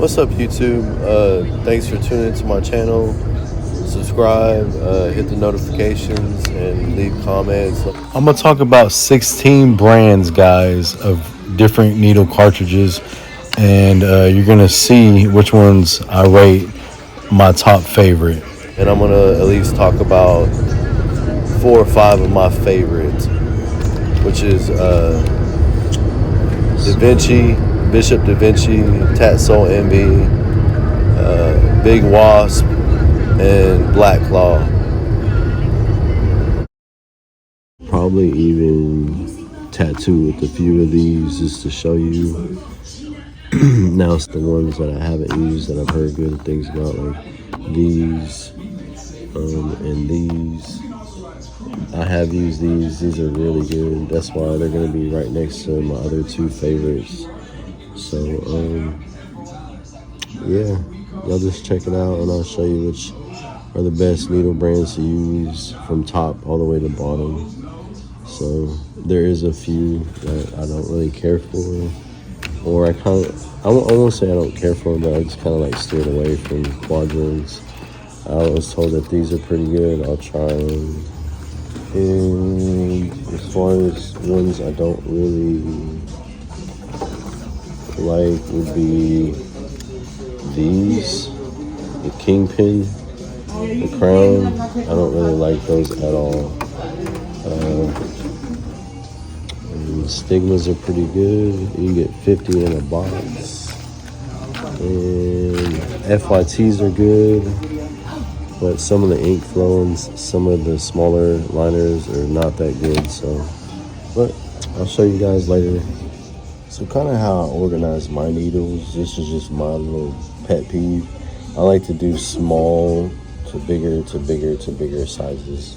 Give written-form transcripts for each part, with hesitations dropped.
What's up, YouTube? Thanks for tuning into my channel. Subscribe, hit the notifications, and leave comments. I'm gonna talk about 16 brands, guys, of different needle cartridges, and you're gonna see which ones I rate my top favorite. And I'm gonna at least talk about 4 or 5 of my favorites, which is Da Vinci, Bishop Da Vinci, Tattoo Envy, Big Wasp, and Black Claw. Probably even tattoo with a few of these just to show you. Now it's the ones that I haven't used that I've heard good things about, like these and these. I have used these. These are really good. That's why they're going to be right next to my other 2 favorites. So, yeah, y'all just check it out, and I'll show you which are the best needle brands to use from top all the way to bottom. So there is a few that I don't really care for, or I won't say I don't care for them, but I just kind of like steered away from Kwadrons. I was told that these are pretty good. I'll try them. And as far as ones I don't really like would be these, the Kingpin, the Crown. I don't really like those at all. And Stigmas are pretty good. You can get 50 in a box. And FYTs are good, but some of the ink flowings, some of the smaller liners are not that good. So, but I'll show you guys later. So kind of how I organize my needles, this is just my little pet peeve. I like to do small to bigger to bigger to bigger sizes.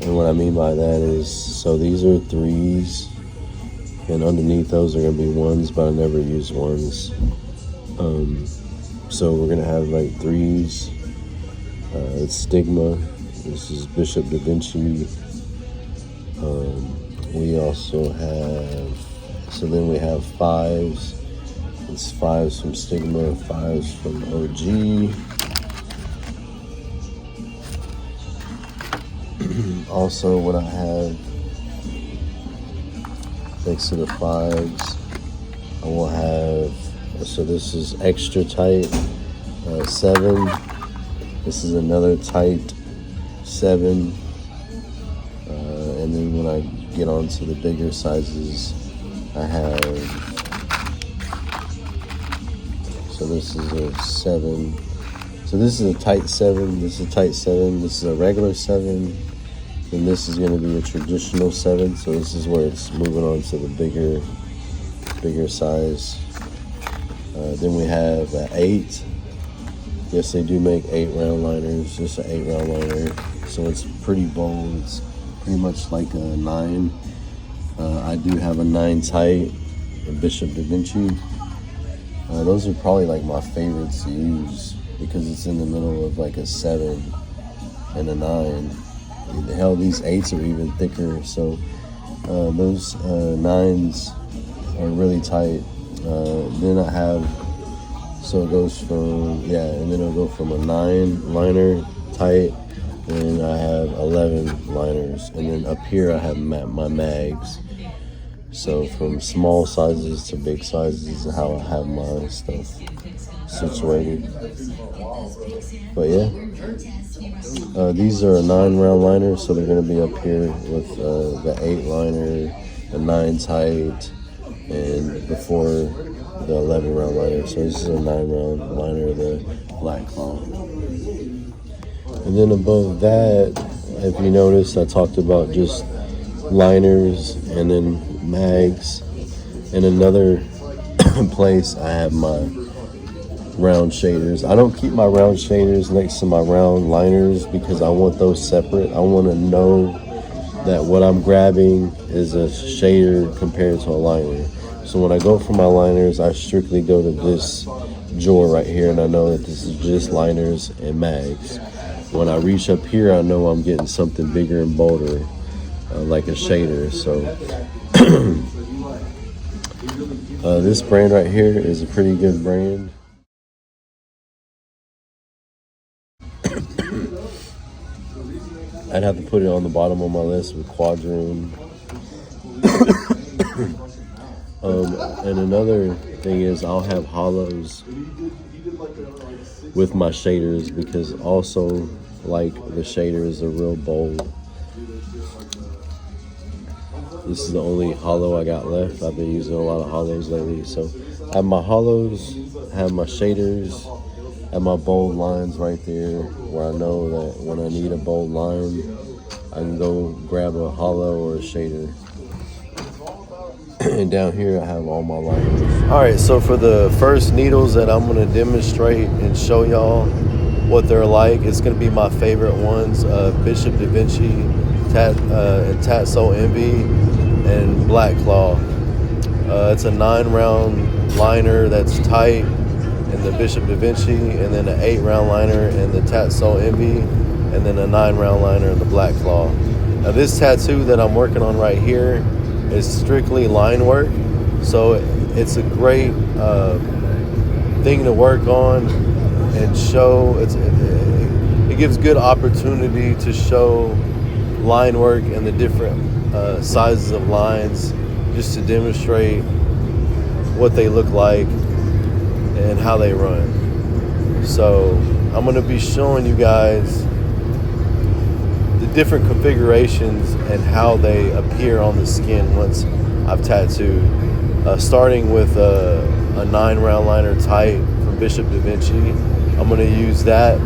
And what I mean by that is, so these are 3s, and underneath those are gonna be 1s, but I never use 1s. So we're gonna have like 3s, it's Stigma, this is Bishop Da Vinci. We also have, so then we have 5s. It's 5s from Stigma, 5s from OG. Also, what I have next to the 5s, I will have, so this is extra tight 7. This is another tight 7. And then when I get on to the bigger sizes, I have, so this is a 7. So this is a tight 7, this is a tight 7, this is a regular 7, and this is going to be a traditional 7. So this is where it's moving on to the bigger size. Then we have an 8. Yes, they do make 8 round liners, just an 8 round liner. So it's pretty bold, it's pretty much like a 9. I do have a 9 tight, a Bishop Da Vinci. Those are probably like my favorites to use because it's in the middle of like a 7 and a 9. Hell, these 8s are even thicker. So those 9s are really tight. Then I have, so it goes from, yeah, and then it'll go from a 9 liner tight, and I have 11 liners, and then up here I have my mags. So from small sizes to big sizes is how I have my stuff situated. But yeah, these are a 9 round liner, so they're going to be up here with the 8 liner, the 9 tight, and before the 11 round liner. So this is a 9 round liner, the Black Claw. And then above that, if you notice, I talked about just liners and then mags. In another place, I have my round shaders. I don't keep my round shaders next to my round liners because I want those separate. I want to know that what I'm grabbing is a shader compared to a liner. So when I go for my liners, I strictly go to this drawer right here, and I know that this is just liners and mags. When I reach up here, I know I'm getting something bigger and bolder, like a shader. So this brand right here is a pretty good brand. I'd have to put it on the bottom of my list with Kwadron. And another thing is I'll have hollows with my shaders, because also like the shaders are real bold. This is the only hollow I got left. I've been using a lot of hollows lately. So I have my hollows, have my shaders, have my bold lines right there, where I know that when I need a bold line, I can go grab a hollow or a shader. And down here I have all my liners. Alright, so for the first needles that I'm going to demonstrate and show y'all what they're like, it's going to be my favorite ones, Bishop Da Vinci, Tattoo Envy, and Black Claw. It's a 9-round liner that's tight in the Bishop Da Vinci, and then an 8-round liner in the Tattoo Envy, and then a 9-round liner in the Black Claw. Now this tattoo that I'm working on right here is strictly line work, so it's a great thing to work on and show. It gives good opportunity to show line work and the different sizes of lines, just to demonstrate what they look like and how they run. So I'm going to be showing you guys the different configurations and how they appear on the skin once I've tattooed. Starting with a 9-round liner tight from Bishop Da Vinci. I'm going to use that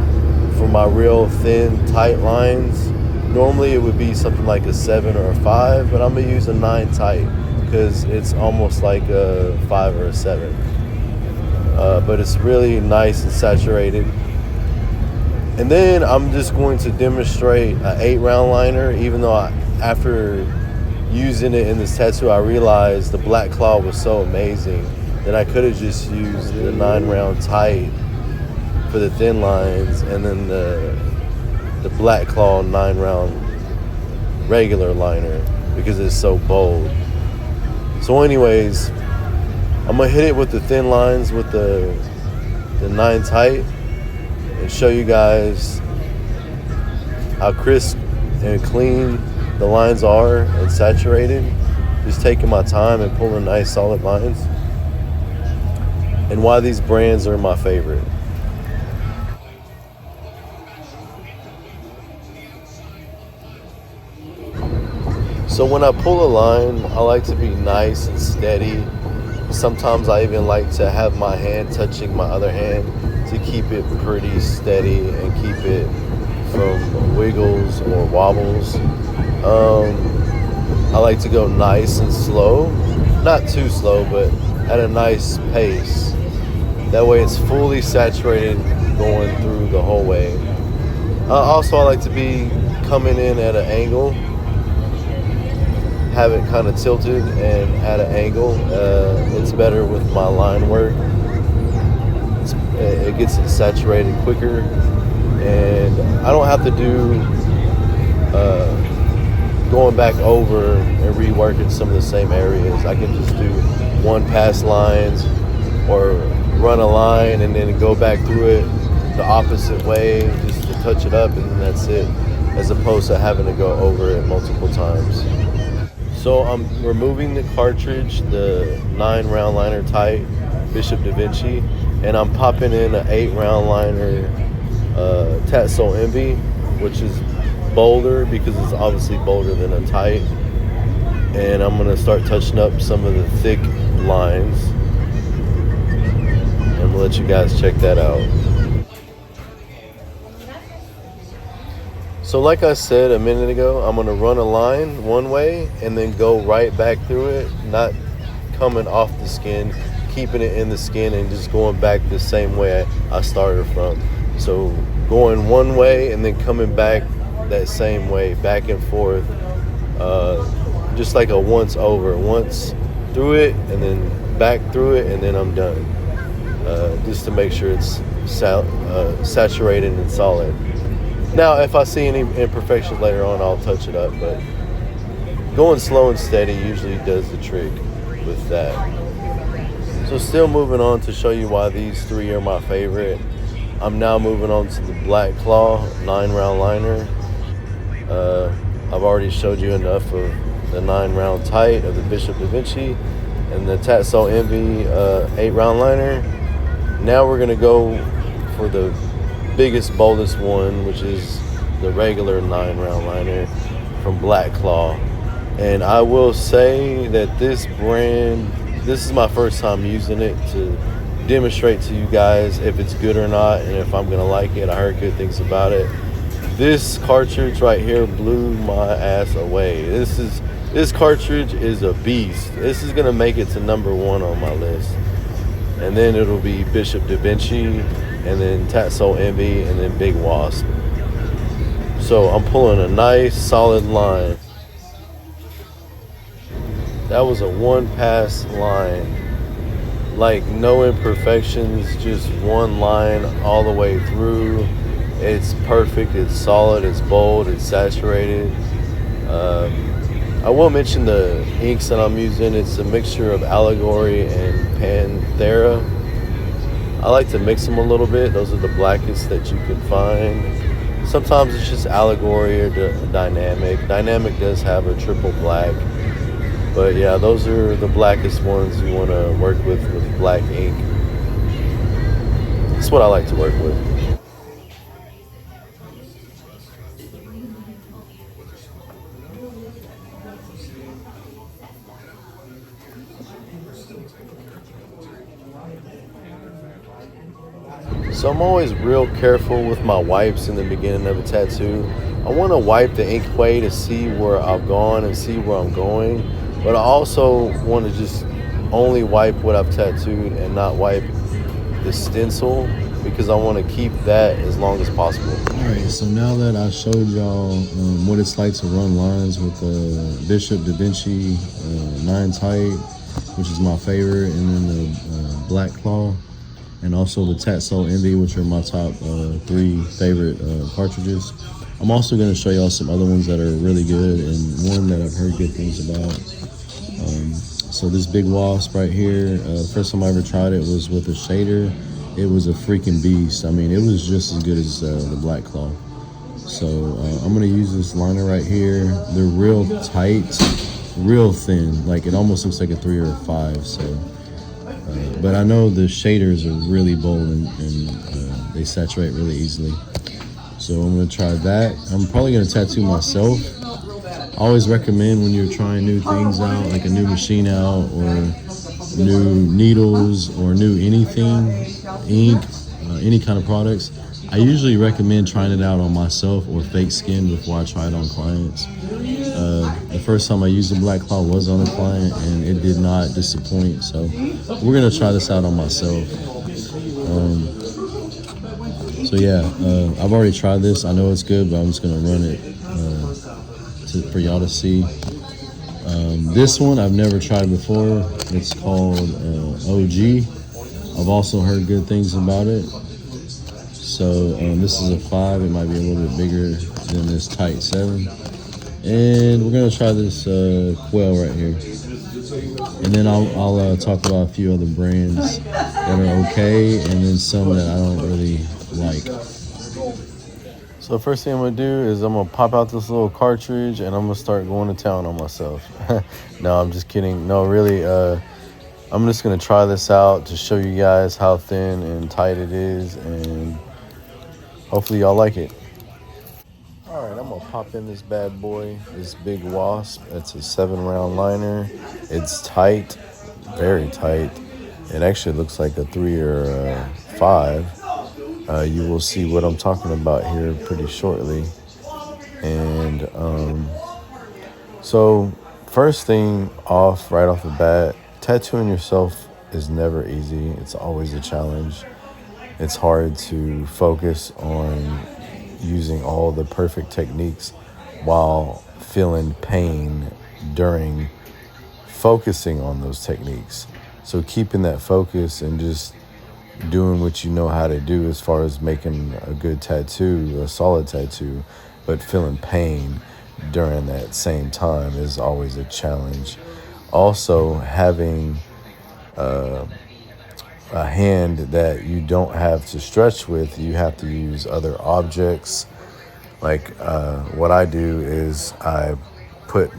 for my real thin, tight lines. Normally it would be something like a 7 or a 5, but I'm going to use a 9 tight because it's almost like a 5 or a 7. But it's really nice and saturated. And then I'm just going to demonstrate an 8-round liner, even though after using it in this tattoo, I realized the Black Claw was so amazing that I could have just used the 9-round tight for the thin lines, and then the Black Claw 9-round regular liner, because it's so bold. So anyways, I'm gonna hit it with the thin lines with the 9 tight and show you guys how crisp and clean the lines are and saturated. Just taking my time and pulling nice solid lines, and why these brands are my favorite. So when I pull a line, I like to be nice and steady. Sometimes I even like to have my hand touching my other hand to keep it pretty steady and keep it from wiggles or wobbles. I like to go nice and slow, not too slow, but at a nice pace. That way it's fully saturated going through the whole way. Also, I like to be coming in at an angle, have it kind of tilted and at an angle. It's better with my line work. It gets it saturated quicker, and I don't have to do going back over and reworking some of the same areas. I can just do one pass lines or run a line and then go back through it the opposite way just to touch it up, and then that's it, as opposed to having to go over it multiple times. So I'm removing the cartridge, the 9-round liner tight Bishop Da Vinci, and I'm popping in an 8-round liner Tattoo Envy, which is bolder because it's obviously bolder than a tight. And I'm gonna start touching up some of the thick lines, and I'm gonna let you guys check that out. So like I said a minute ago, I'm gonna run a line one way and then go right back through it, not coming off the skin, keeping it in the skin and just going back the same way I started from. So going one way and then coming back that same way, back and forth, just like a once over, once through it and then back through it, and then I'm done, just to make sure it's saturated and solid. Now if I see any imperfections later on, I'll touch it up, but going slow and steady usually does the trick with that. So still moving on to show you why these 3 are my favorite. I'm now moving on to the Black Claw 9-round liner. I've already showed you enough of the 9-round tight of the Bishop Da Vinci and the Tattoo Envy 8-round liner. Now we're gonna go for the biggest, boldest one, which is the regular 9-round liner from Black Claw. And I will say that this brand, this is my first time using it to demonstrate to you guys if it's good or not and if I'm gonna like it. I heard good things about it. This cartridge right here blew my ass away. This cartridge is a beast. This is gonna make it to #1 on my list. And then it'll be Bishop Da Vinci, and then Tattoo Envy, and then Big Wasp. So I'm pulling a nice solid line. That was a 1-pass line. Like no imperfections, just one line all the way through. It's perfect, it's solid, it's bold, it's saturated. I will mention the inks that I'm using. It's a mixture of Allegory and Panthera. I like to mix them a little bit. Those are the blackest that you can find. Sometimes it's just Allegory or Dynamic. Dynamic does have a triple black. But yeah, those are the blackest ones you want to work with black ink. That's what I like to work with. So I'm always real careful with my wipes in the beginning of a tattoo. I want to wipe the ink way to see where I've gone and see where I'm going. But I also want to just only wipe what I've tattooed and not wipe the stencil because I want to keep that as long as possible. Alright, so now that I showed y'all what it's like to run lines with the Bishop Da Vinci 9 tight, which is my favorite, and then the Black Claw, and also the Tattoo Envy, which are my top 3 favorite cartridges. I'm also going to show y'all some other ones that are really good and one that I've heard good things about. So this Big Wasp right here, first time I ever tried it was with a shader. It was a freaking beast. I mean, it was just as good as the Black Claw. So I'm going to use this liner right here. They're real tight, real thin. Like it almost looks like a 3 or a 5. So, but I know the shaders are really bold and they saturate really easily. So I'm going to try that. I'm probably going to tattoo myself. I always recommend when you're trying new things out, like a new machine out or new needles or new anything, ink, any kind of products, I usually recommend trying it out on myself or fake skin before I try it on clients. The first time I used the Black Claw was on a client and it did not disappoint. So we're going to try this out on myself. So yeah, I've already tried this. I know it's good, but I'm just going to run it for y'all to see. This one I've never tried before. It's called OG. I've also heard good things about it. So this is a 5. It might be a little bit bigger than this tight 7. And we're gonna try this quail right here. And then I'll talk about a few other brands that are okay, and then some that I don't really like. So the first thing I'm gonna do is I'm gonna pop out this little cartridge and I'm gonna start going to town on myself. No, I'm just kidding. No, really, I'm just gonna try this out to show you guys how thin and tight it is, and hopefully y'all like it. All right, I'm gonna pop in this bad boy, this Big Wasp. It's a 7-round liner. It's tight, very tight. It actually looks like a 3 or a 5. You will see what I'm talking about here pretty shortly. And so first thing off, right off the bat, tattooing yourself is never easy. It's always a challenge. It's hard to focus on using all the perfect techniques while feeling pain during focusing on those techniques. So keeping that focus and just doing what you know how to do as far as making a good tattoo, a solid tattoo, but feeling pain during that same time is always a challenge. Also, having a hand that you don't have to stretch with, you have to use other objects Like what I do is I put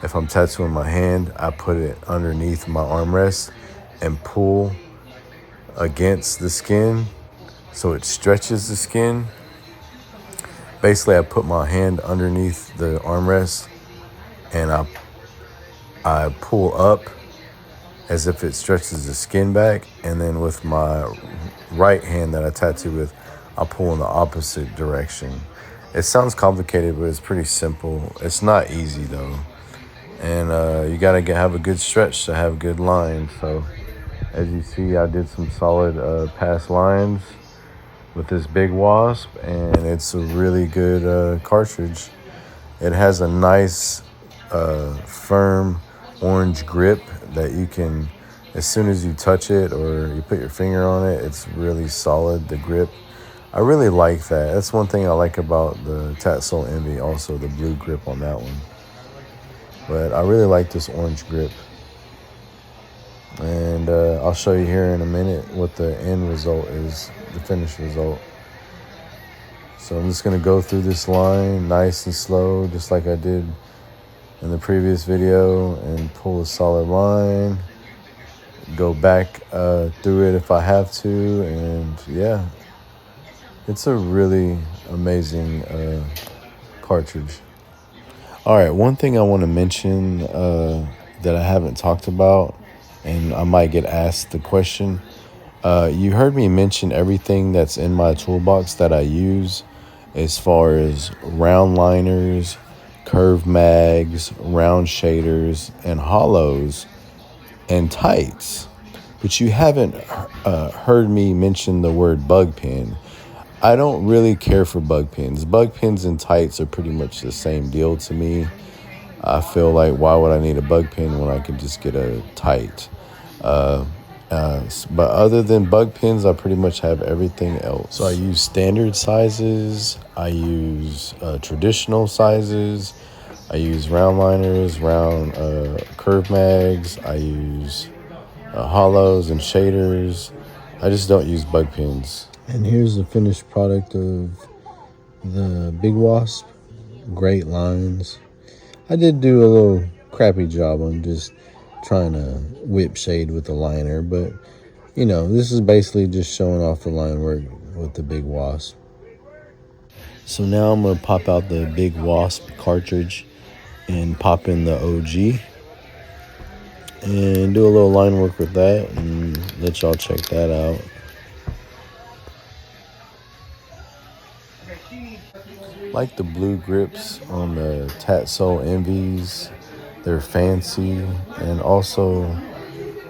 if I'm tattooing my hand, I put it underneath my armrest and pull against the skin so it stretches the skin. Basically, I put my hand underneath the armrest and I pull up as if it stretches the skin back, and then with my right hand that I tattoo with, I pull in the opposite direction. It sounds complicated, but it's pretty simple. It's not easy though, and you gotta have a good stretch to have good lines. So as you see, I did some solid past lines with this big wasp, and it's a really good cartridge. It has a nice firm orange grip that you can, as soon as you touch it or you put your finger on it, it's really solid, the grip. I really like that. That's one thing I like about the Tattoo Envy, also the blue grip on that one. But I really like this orange grip. And I'll show you here in a minute what the end result is, the finished result. So I'm just going to go through this line nice and slow, just like I did in the previous video, and pull a solid line, go back through it if I have to, and yeah, it's a really amazing cartridge. All right, one thing I want to mention that I haven't talked about, and I might get asked the question. You heard me mention everything that's in my toolbox that I use, as far as round liners, curved mags, round shaders, and hollows, and tights. But you haven't heard me mention the word bug pin. I don't really care for bug pins. Bug pins and tights are pretty much the same deal to me. I feel like, why would I need a bug pin when I could just get a tight? But other than bug pins, I pretty much have everything else. So I use standard sizes, I use traditional sizes, I use round liners, round curve mags, I use hollows and shaders. I just don't use bug pins. And here's the finished product of the Big Wasp. Great lines. I did do a little crappy job on just trying to whip shade with the liner, but you know, this is basically just showing off the line work with the Big Wasp. So now I'm gonna pop out the Big Wasp cartridge and pop in the OG and do a little line work with that and let y'all check that out. Like the blue grips on the Tattoo Envies, they're fancy, and also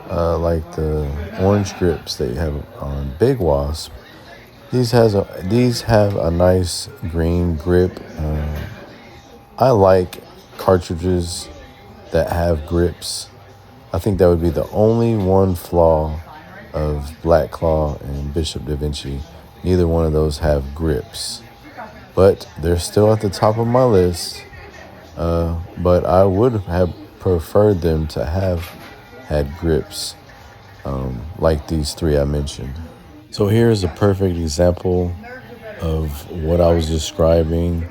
like the orange grips that you have on Big Wasp. These have a nice green grip. I like cartridges that have grips. I think that would be the only one flaw of Black Claw and Bishop Da Vinci. Neither one of those have grips, but they're still at the top of my list. But I would have preferred them to have had grips like these three I mentioned. So here's a perfect example of what I was describing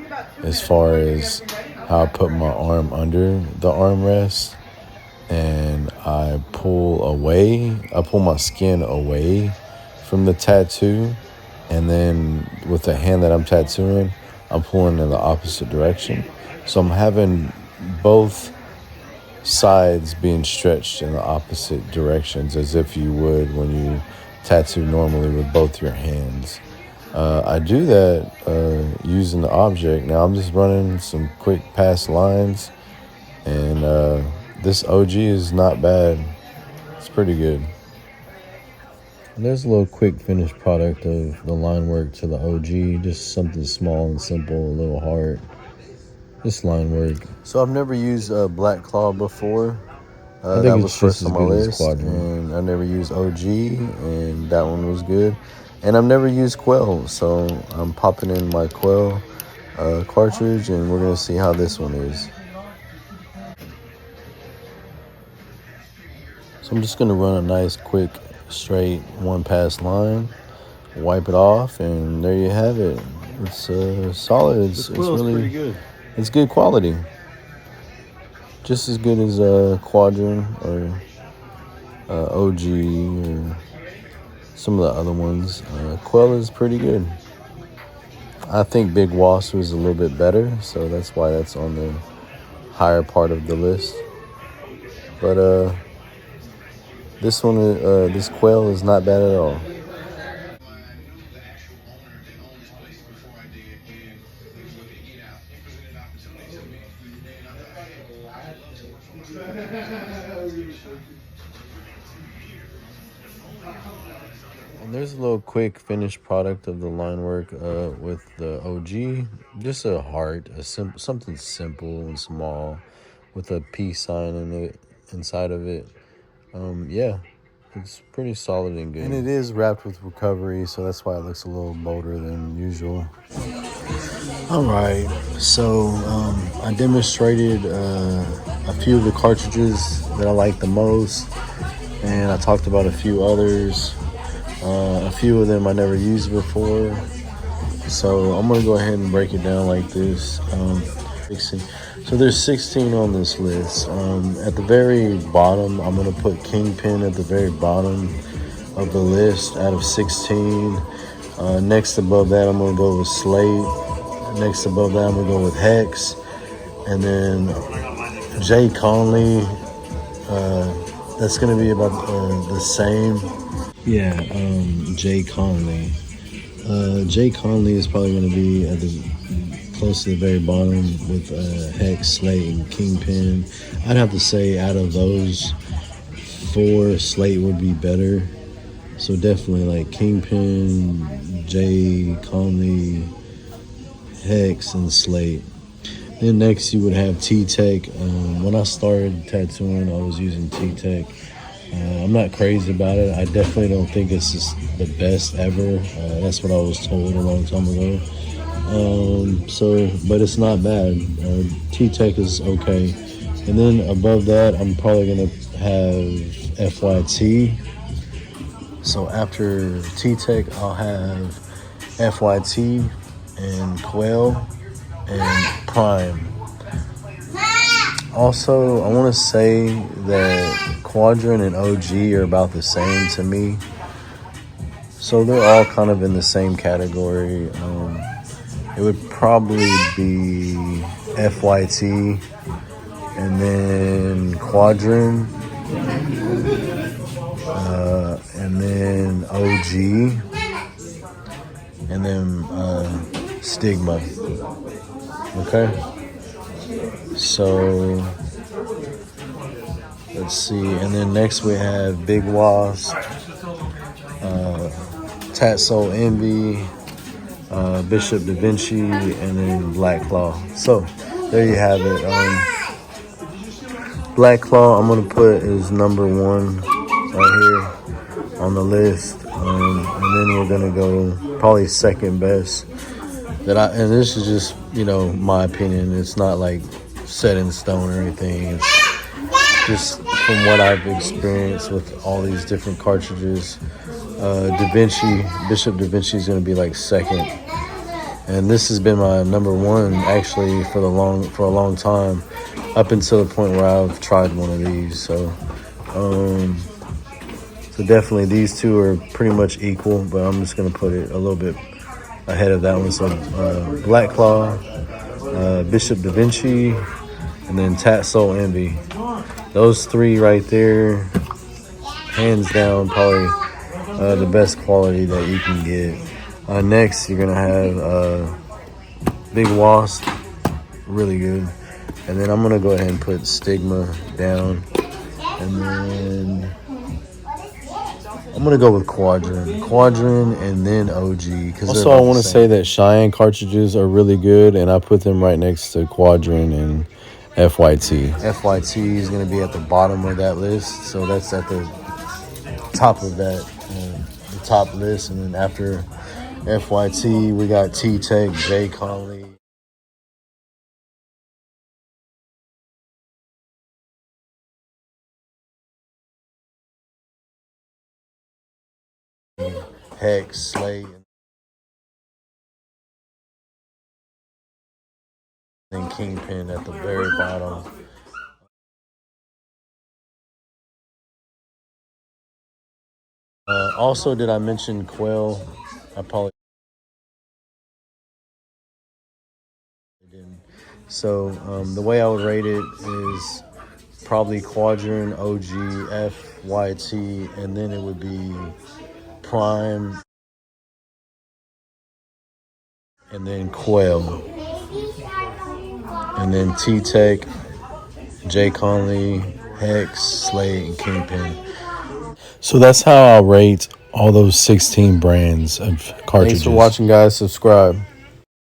as far as how I put my arm under the armrest and I pull my skin away from the tattoo, and then with the hand that I'm tattooing, I'm pulling in the opposite direction. So I'm having both sides being stretched in the opposite directions, as if you would when you tattoo normally with both your hands. I do that using the object. Now I'm just running some quick past lines, and this OG is not bad. It's pretty good. And there's a little quick finished product of the line work to the OG. Just something small and simple, a little hard. Just line work. So I've never used Black Claw before. That was first on my list, and I never used OG, and that one was good. And I've never used Quell, so I'm popping in my Quell cartridge, and we're gonna see how this one is. So I'm just gonna run a nice, quick, straight one pass line, wipe it off, and there you have it. It's solid. It's really pretty good. It's good quality. Just as good as Kwadron or OG or some of the other ones. Quell is pretty good. I think Big Wasp was a little bit better, so that's why that's on the higher part of the list. But this Quell is not bad at all. And there's a little quick finished product of the line work with the OG. Just a heart, something simple and small, with a peace sign in it inside of it. Yeah, it's pretty solid and good. And it is wrapped with recovery, so that's why it looks a little bolder than usual. All right, so I demonstrated a few of the cartridges that I like the most, and I talked about a few others. A few of them I never used before, so I'm gonna go ahead and break it down like this. So there's 16 on this list. At the very bottom, I'm gonna put Kingpin at the very bottom of the list out of 16. Next above that, I'm gonna go with Slate. Next above that, I'm gonna go with Hex, and then Jay Conley. That's gonna be about the same. Yeah, Jay Conley. Jay Conley is probably going to be at the close to the very bottom with Hex, Slate, and Kingpin. I'd have to say out of those four, Slate would be better. So definitely like Kingpin, Jay Conley, Hex, and Slate. Then next you would have T-Tech. When I started tattooing, I was using T-Tech. I'm not crazy about it. I definitely don't think it's just the best ever. That's what I was told a long time ago. But it's not bad. T-Tech is okay. And then above that, I'm probably going to have FYT. So after T-Tech, I'll have FYT and Quell and Prime. Also, I want to say that Kwadron and OG are about the same to me. So they're all kind of in the same category. It would probably be FYT and then Kwadron and then OG and then Stigma. Okay? So let's see, and then next we have Big Wasp, Tattoo Envy, Bishop Da Vinci, and then Black Claw. So there you have it. Black Claw I'm gonna put as number one right here on the list, and then we're gonna go probably second best. And this is just my opinion. It's not like set in stone or anything. It's just from what I've experienced with all these different cartridges. Bishop Da Vinci is going to be like second, and this has been my number one actually for a long time, up until the point where I've tried one of these. So definitely these two are pretty much equal, but I'm just going to put it a little bit ahead of that one. So Black Claw, Bishop Da Vinci, and then Tattoo Envy. Those three right there, hands down, probably the best quality that you can get. Next, you're gonna have Big Wasp, really good, and then I'm gonna go ahead and put Stigma down, and then I'm gonna go with Kwadron, and then OG. Also, I want to say that Cheyenne cartridges are really good, and I put them right next to Kwadron and FYT. FYT is gonna be at the bottom of that list, so that's at the top of that, the top list, and then after FYT, we got T-Tech, Jay Conley. Hex, Slate. and Kingpin at the very bottom. Also, did I mention Quail? I probably didn't. So the way I would rate it is probably Kwadron, OG, F, YT, and then it would be Prime, and then Quail, and then T-Tech, J. Conley, Hex, Slate, and Kingpin. So that's how I'll rate all those 16 brands of cartridges. Thanks for watching, guys. Subscribe.